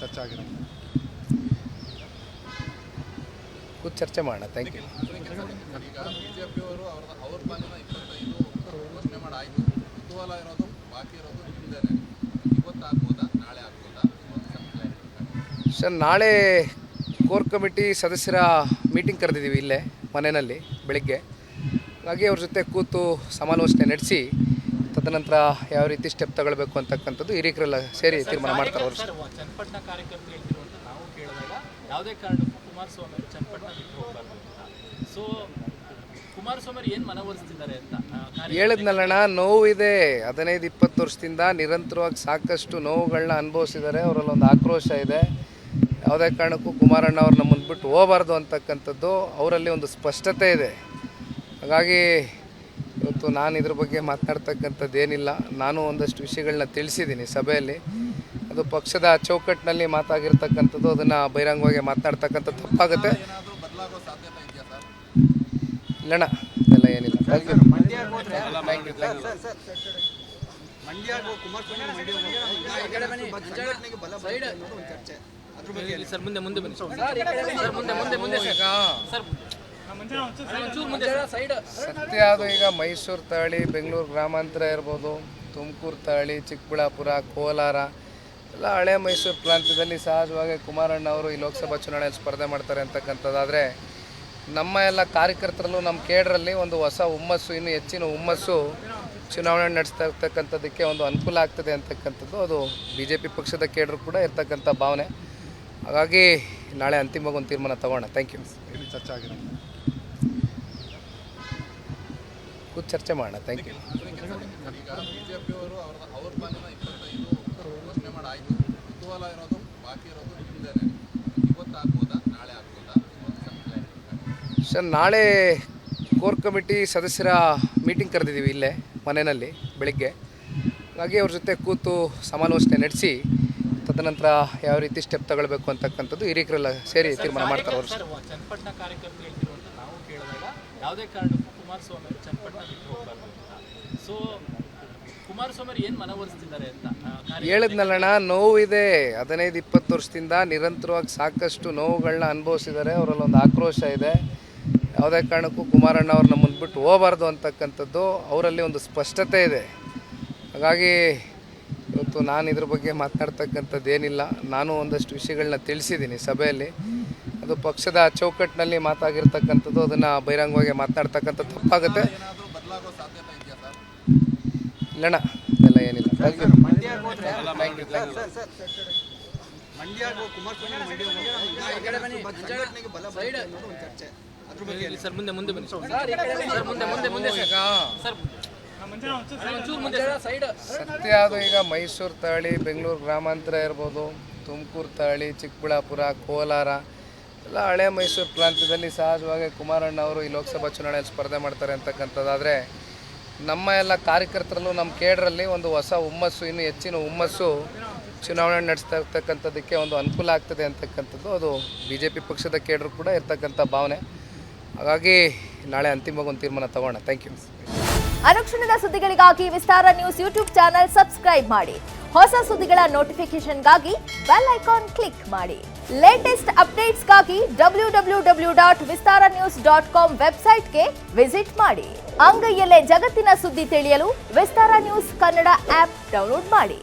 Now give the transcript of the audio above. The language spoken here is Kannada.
ಚರ್ಚೆ ಆಗಿರೋದು ಕೂತು ಚರ್ಚೆ ಮಾಡೋಣ. Thank you. ಈಗ ಬಿಜೆಪಿಯವರು ಅವ್ರ ಪಾಲಿನ 25 ಘೋಷಣೆ ಮಾಡಾಯಿತು. ಕುತೂಹಲ ಇರೋದು ಬಾಕಿ ಇರೋದು ನಿಮ್ಮದೇನೆ. ಇವತ್ತಾಗ್ಬೋದಾ ನಾಳೆ ಆಗ್ಬೋದಾ ಸರ್, ನಾಳೆ ಕೋರ್ ಕಮಿಟಿ ಸದಸ್ಯರ ಮೀಟಿಂಗ್ ಕರೆದಿದ್ದೀವಿ ಇಲ್ಲೇ ಮನೆಯಲ್ಲಿ ಬೆಳಿಗ್ಗೆ. ಹಾಗಾಗಿ ಅವ್ರ ಜೊತೆ ಕೂತು ಸಮಾಲೋಚನೆ ನಡೆಸಿ ತದನಂತರ ಯಾವ ರೀತಿ ಸ್ಟೆಪ್ ತಗೊಳ್ಬೇಕು ಅಂತಕ್ಕಂಥದ್ದು ಹಿರಿಯರೆಲ್ಲ ಸೇರಿ ತೀರ್ಮಾನ ಮಾಡ್ತಾರೆ. ಅವರು ಚನ್ನಪಟ್ಟಣ ಕಾರ್ಯಕರ್ತರು ಹೇಳ್ತಿರುವಂತ ನಾವು ಕೇಳಿದಾಗ ಯಾವುದೇ ಕಾರಣಕ್ಕೂ ಕುಮಾರಸ್ವಾಮಿ ಅವರು ಚನ್ನಪಟ್ಟಣ ಬಿಟ್ಟು ಹೋಗಬಾರ್ದು ಅಂತ. ಸೊ ಕುಮಾರಸ್ವಾಮಿ ಏನು ಮನವೊಲಿಸ್ತಿದ್ದಾರೆ ಅಂತ ಹೇಳಿದ್ನಲ್ಲಣ್ಣ, ನೋವಿದೆ. 15-20 ವರ್ಷದಿಂದ ನಿರಂತರವಾಗಿ ಸಾಕಷ್ಟು ನೋವುಗಳನ್ನ ಅನುಭವಿಸಿದ್ದಾರೆ. ಅವರಲ್ಲೊಂದು ಆಕ್ರೋಶ ಇದೆ. ಯಾವುದೇ ಕಾರಣಕ್ಕೂ ಕುಮಾರಣ್ಣ ಅವ್ರು ನಮ್ಮನ್ನು ಬಿಟ್ಟು ಹೋಗಬಾರ್ದು ಅಂತಕ್ಕಂಥದ್ದು ಅವರಲ್ಲಿ ಒಂದು ಸ್ಪಷ್ಟತೆ ಇದೆ. ಹಾಗಾಗಿ ಇವತ್ತು ನಾನು ಇದ್ರ ಬಗ್ಗೆ ಮಾತನಾಡ್ತಕ್ಕಂಥದ್ದು ಏನಿಲ್ಲ. ನಾನು ಒಂದಷ್ಟು ವಿಷಯಗಳನ್ನ ತಿಳಿಸಿದ್ದೀನಿ ಸಭೆಯಲ್ಲಿ. ಅದು ಪಕ್ಷದ ಚೌಕಟ್ಟಿನಲ್ಲಿ ಮಾತಾಗಿರ್ತಕ್ಕಂಥದ್ದು. ಅದನ್ನು ಬಹಿರಂಗವಾಗಿ ಮಾತನಾಡ್ತಕ್ಕಂಥದ್ದು ತಪ್ಪಾಗುತ್ತೆ. ಇಲ್ಲಣ್ಣ, ಇದೆಲ್ಲ ಏನಿಲ್ಲ. Thank you. ಸರ್ ಮುಂದೆ ಮುಂದೆ ಬನ್ನಿ ಸತ್ಯ ಅದು ಈಗ ಮೈಸೂರು ತಾಳಿ, ಬೆಂಗಳೂರು ಗ್ರಾಮಾಂತರ ಇರ್ಬೋದು, ತುಮಕೂರು ತಾಳಿ, ಚಿಕ್ಕಬಳ್ಳಾಪುರ, ಕೋಲಾರ ಎಲ್ಲ ಹಳೆ ಮೈಸೂರು ಪ್ರಾಂತ್ಯದಲ್ಲಿ ಸಹಜವಾಗಿ ಕುಮಾರಣ್ಣ ಅವರು ಈ ಲೋಕಸಭಾ ಚುನಾವಣೆಯಲ್ಲಿ ಸ್ಪರ್ಧೆ ಮಾಡ್ತಾರೆ ಅಂತಕ್ಕಂಥದ್ದಾದರೆ, ನಮ್ಮ ಎಲ್ಲ ಕಾರ್ಯಕರ್ತರಲ್ಲೂ ನಮ್ಮ ಕೇಡ್ರಲ್ಲಿ ಒಂದು ಹೊಸ ಹುಮ್ಮಸ್ಸು, ಇನ್ನೂ ಹೆಚ್ಚಿನ ಹುಮ್ಮಸ್ಸು ಚುನಾವಣೆ ನಡೆಸ್ತಾ ಇರ್ತಕ್ಕಂಥದ್ದಕ್ಕೆ ಒಂದು ಅನುಕೂಲ ಆಗ್ತದೆ ಅಂತಕ್ಕಂಥದ್ದು ಅದು BJP ಪಕ್ಷದ ಕೇಡ್ರು ಕೂಡ ಇರ್ತಕ್ಕಂಥ ಭಾವನೆ. ಹಾಗಾಗಿ ನಾಳೆ ಅಂತಿಮವಾಗಿ ಒಂದು ತೀರ್ಮಾನ ತಗೋಣ. Thank you. ಚರ್ಚೆ ಆಗಿರೋದು ಕೂತು ಚರ್ಚೆ ಮಾಡೋಣ. Thank you. ಈಗ ಬಿಜೆಪಿಯವರು ಅವ್ರ ಪಾಲಿನ 25 ಘೋಷಣೆ ಮಾಡಾಯಿತು. ಕುತೂಹಲ ಇರೋದು ಬಾಕಿ ಇರೋದು ನಿಮ್ಮದೇನೆ. ಇವತ್ತಾಗ್ಬೋದಾ ನಾಳೆ ಆಗ್ಬೋದಾ ಸರ್, ನಾಳೆ ಕೋರ್ ಕಮಿಟಿ ಸದಸ್ಯರ ಮೀಟಿಂಗ್ ಕರೆದಿದ್ದೀವಿ ಇಲ್ಲೇ ಮನೆಯಲ್ಲಿ ಬೆಳಿಗ್ಗೆ. ಹಾಗಾಗಿ ಅವ್ರ ಜೊತೆ ಕೂತು ಸಮಾಲೋಚನೆ ನಡೆಸಿ ತದನಂತರ ಯಾವ ರೀತಿ ಸ್ಟೆಪ್ ತಗೊಳ್ಬೇಕು ಅಂತಕ್ಕಂಥದ್ದು ಹಿರಿಯರೆಲ್ಲ ಸೇರಿ ತೀರ್ಮಾನ ಮಾಡ್ತಾರೆ. ಅವರು ಚನ್ನಪಟ್ಟಣ ಕಾರ್ಯಕರ್ತರು ಹೇಳ್ತಿರುವಂತ ನಾವು ಕೇಳಿದಾಗ ಯಾವುದೇ ಕಾರಣಕ್ಕೂ ಕುಮಾರಸ್ವಾಮಿ ಅವರು ಚನ್ನಪಟ್ಟಣ ಬಿಟ್ಟು ಹೋಗಬಾರ್ದು ಅಂತ. ಸೊ ಕುಮಾರಸ್ವಾಮಿ ಏನು ಮನವೊಲಿಸ್ತಿದ್ದಾರೆ ಅಂತ ಹೇಳಿದ್ನಲ್ಲಣ್ಣ, ನೋವಿದೆ. 15-20 ವರ್ಷದಿಂದ ನಿರಂತರವಾಗಿ ಸಾಕಷ್ಟು ನೋವುಗಳನ್ನ ಅನುಭವಿಸಿದ್ದಾರೆ. ಅವರಲ್ಲೊಂದು ಆಕ್ರೋಶ ಇದೆ. ಯಾವುದೇ ಕಾರಣಕ್ಕೂ ಕುಮಾರಣ್ಣ ಅವ್ರು ನಮ್ಮನ್ನು ಬಿಟ್ಟು ಹೋಗಬಾರ್ದು ಅಂತಕ್ಕಂಥದ್ದು ಅವರಲ್ಲಿ ಒಂದು ಸ್ಪಷ್ಟತೆ ಇದೆ. ಹಾಗಾಗಿ ಇವತ್ತು ನಾನು ಇದ್ರ ಬಗ್ಗೆ ಮಾತನಾಡ್ತಕ್ಕಂಥದ್ದು ಏನಿಲ್ಲ. ನಾನು ಒಂದಷ್ಟು ವಿಷಯಗಳನ್ನ ತಿಳಿಸಿದ್ದೀನಿ ಸಭೆಯಲ್ಲಿ. ಅದು ಪಕ್ಷದ ಚೌಕಟ್ಟಿನಲ್ಲಿ ಮಾತಾಗಿರ್ತಕ್ಕಂಥದ್ದು. ಅದನ್ನು ಬಹಿರಂಗವಾಗಿ ಮಾತನಾಡ್ತಕ್ಕಂಥದ್ದು ತಪ್ಪಾಗುತ್ತೆ. ಇಲ್ಲಣ್ಣ, ಇದೆಲ್ಲ ಏನಿಲ್ಲ. Thank you. ಸರ್ ಮುಂದೆ ಮುಂದೆ ಬನ್ನಿ ಸತ್ಯ ಅದು ಈಗ ಮೈಸೂರು ತಾಳಿ, ಬೆಂಗಳೂರು ಗ್ರಾಮಾಂತರ ಇರ್ಬೋದು, ತುಮಕೂರು ತಾಳಿ, ಚಿಕ್ಕಬಳ್ಳಾಪುರ, ಕೋಲಾರ ಎಲ್ಲ ಹಳೆ ಮೈಸೂರು ಪ್ರಾಂತ್ಯದಲ್ಲಿ ಸಹಜವಾಗಿ ಕುಮಾರಣ್ಣ ಅವರು ಈ ಲೋಕಸಭಾ ಚುನಾವಣೆಯಲ್ಲಿ ಸ್ಪರ್ಧೆ ಮಾಡ್ತಾರೆ ಅಂತಕ್ಕಂಥದ್ದಾದರೆ, ನಮ್ಮ ಎಲ್ಲ ಕಾರ್ಯಕರ್ತರಲ್ಲೂ ನಮ್ಮ ಕೇಡ್ರಲ್ಲಿ ಒಂದು ಹೊಸ ಹುಮ್ಮಸ್ಸು, ಇನ್ನೂ ಹೆಚ್ಚಿನ ಹುಮ್ಮಸ್ಸು ಚುನಾವಣೆ ನಡೆಸ್ತಾ ಇರ್ತಕ್ಕಂಥದ್ದಕ್ಕೆ ಒಂದು ಅನುಕೂಲ ಆಗ್ತದೆ ಅಂತಕ್ಕಂಥದ್ದು ಅದು BJP ಪಕ್ಷದ ಕೇಡ್ರು ಕೂಡ ಇರ್ತಕ್ಕಂಥ ಭಾವನೆ. ಹಾಗಾಗಿ ನಾಳೆ ಅಂತಿಮವಾಗಿ ಒಂದು ತೀರ್ಮಾನ ತಗೋಣ. Thank you. ಅನುಕ್ಷಣದ ಸುದ್ದಿಗಳಿಗಾಗಿ Vistara news YouTube channel subscribe ಮಾಡಿ. ಹೊಸ ಸುದ್ದಿಗಳ ನೋಟಿಫಿಕೇಶನ್ಗಾಗಿ ಬೆಲ್ ಐಕಾನ್ ಕ್ಲಿಕ್ ಮಾಡಿ. ಲೇಟೆಸ್ಟ್ ಅಪ್ಡೇಟ್ಸ್ಗಾಗಿ www.vistaranews.com ವೆಬ್ಸೈಟ್ಗೆ ವಿಸಿಟ್ ಮಾಡಿ. ಅಂಗೈಯಲ್ಲೇ ಜಗತ್ತಿನ ಸುದ್ದಿ ತಿಳಿಯಲು Vistara news Kannada app download ಮಾಡಿ.